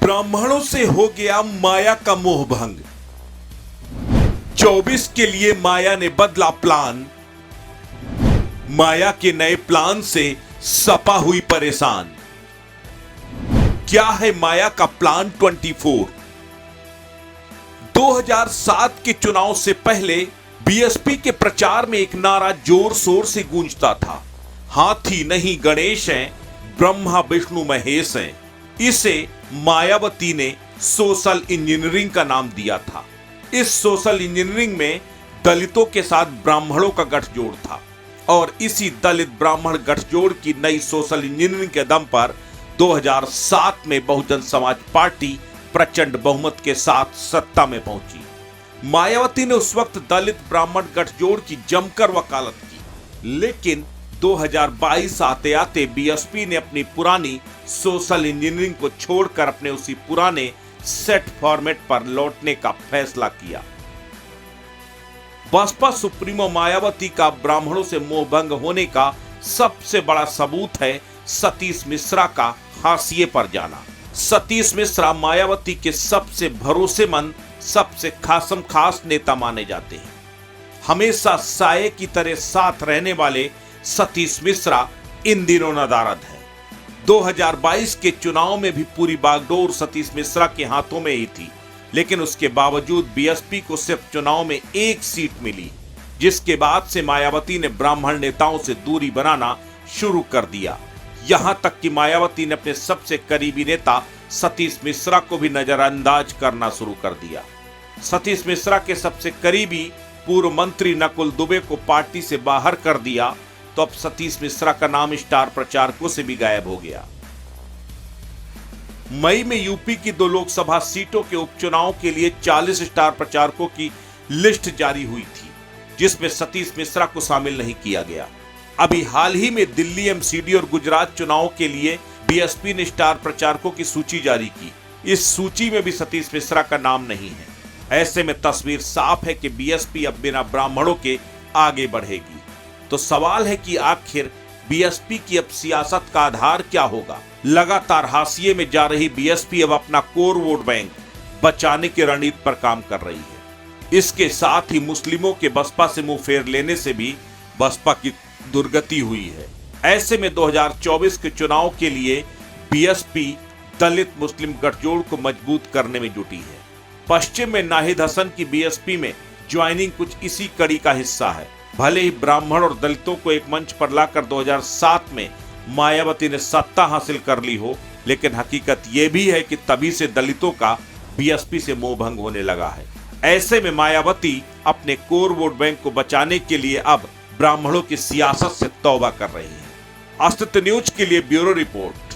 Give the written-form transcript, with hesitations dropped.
ब्राह्मणों से हो गया माया का मोह भंग। 24 के लिए माया ने बदला प्लान। माया के नए प्लान से सपा हुई परेशान। क्या है माया का प्लान 24? 2007 के चुनाव से पहले बीएसपी के प्रचार में एक नारा जोर शोर से गूंजता था, हाथी नहीं गणेश हैं, ब्रह्मा विष्णु महेश हैं। इसे मायावती ने सोशल इंजीनियरिंग का नाम दिया था। इस सोशल इंजीनियरिंग में दलितों के साथ ब्राह्मणों का गठजोड़ था और इसी दलित ब्राह्मण गठजोड़ की नई सोशल इंजीनियरिंग के दम पर 2007 में बहुजन समाज पार्टी प्रचंड बहुमत के साथ सत्ता में पहुंची। मायावती ने उस वक्त दलित ब्राह्मण गठजोड़ की जमकर वकालत की, लेकिन 2022 आते आते बीएसपी ने अपनी पुरानी सोशल इंजीनियरिंग को छोड़कर अपने उसी पुराने सेट फॉर्मेट पर लौटने का फैसला किया। बसपा सुप्रीमो मायावती का ब्राह्मणों से मोहभंग होने का सबसे बड़ा सबूत है सतीश मिश्रा का हाशिए पर जाना। सतीश मिश्रा मायावती के सबसे भरोसेमंद, सबसे खासम खास नेता माने जाते हैं। हमेशा साये की तरह साथ रहने वाले सतीश मिश्रा इन दिनों नदारद है। 2022 के चुनाव में भी पूरी बागडोर सतीश मिश्रा के हाथों में ही थी, लेकिन उसके बावजूद बीएसपी को सिर्फ चुनाव में एक सीट मिली, जिसके बाद से मायावती ने ब्राह्मण नेताओं से दूरी बनाना शुरू कर दिया। यहां तक कि मायावती ने अपने सबसे करीबी नेता सतीश मिश्रा को भी नजरअंदाज करना शुरू कर दिया। सतीश मिश्रा के सबसे करीबी पूर्व मंत्री नकुल दुबे को पार्टी से बाहर कर दिया, तो अब सतीश मिश्रा का नाम स्टार प्रचारकों से भी गायब हो गया। मई में यूपी की 2 लोकसभा सीटों के उपचुनाव के लिए 40 स्टार प्रचारकों की लिस्ट जारी हुई थी, जिसमें सतीश मिश्रा को शामिल नहीं किया गया। अभी हाल ही में दिल्ली एमसीडी और गुजरात चुनाव के लिए बीएसपी ने स्टार प्रचारकों की सूची जारी की। इस सूची में भी सतीश मिश्रा का नाम नहीं है। ऐसे में तस्वीर साफ है कि बीएसपी अब बिना ब्राह्मणों के आगे बढ़ेगी। तो सवाल है कि आखिर बीएसपी की अब सियासत का आधार क्या होगा? लगातार हाशिए में जा रही बीएसपी अब अपना कोर वोट बैंक बचाने की रणनीति पर काम कर रही है। इसके साथ ही मुस्लिमों के बसपा से मुंह फेर लेने से भी बसपा की दुर्गति हुई है। ऐसे में 2024 के चुनाव के लिए बीएसपी दलित मुस्लिम गठजोड़ को मजबूत करने में जुटी है। पश्चिम में नाहिद हसन की बीएसपी में ज्वाइनिंग कुछ इसी कड़ी का हिस्सा है। भले ही ब्राह्मण और दलितों को एक मंच पर लाकर 2007 में मायावती ने सत्ता हासिल कर ली हो, लेकिन हकीकत यह भी है कि तभी से दलितों का बीएसपी से मोहभंग होने लगा है। ऐसे में मायावती अपने कोर वोट बैंक को बचाने के लिए अब ब्राह्मणों की सियासत से तौबा कर रही है। अस्तित्व न्यूज के लिए ब्यूरो रिपोर्ट।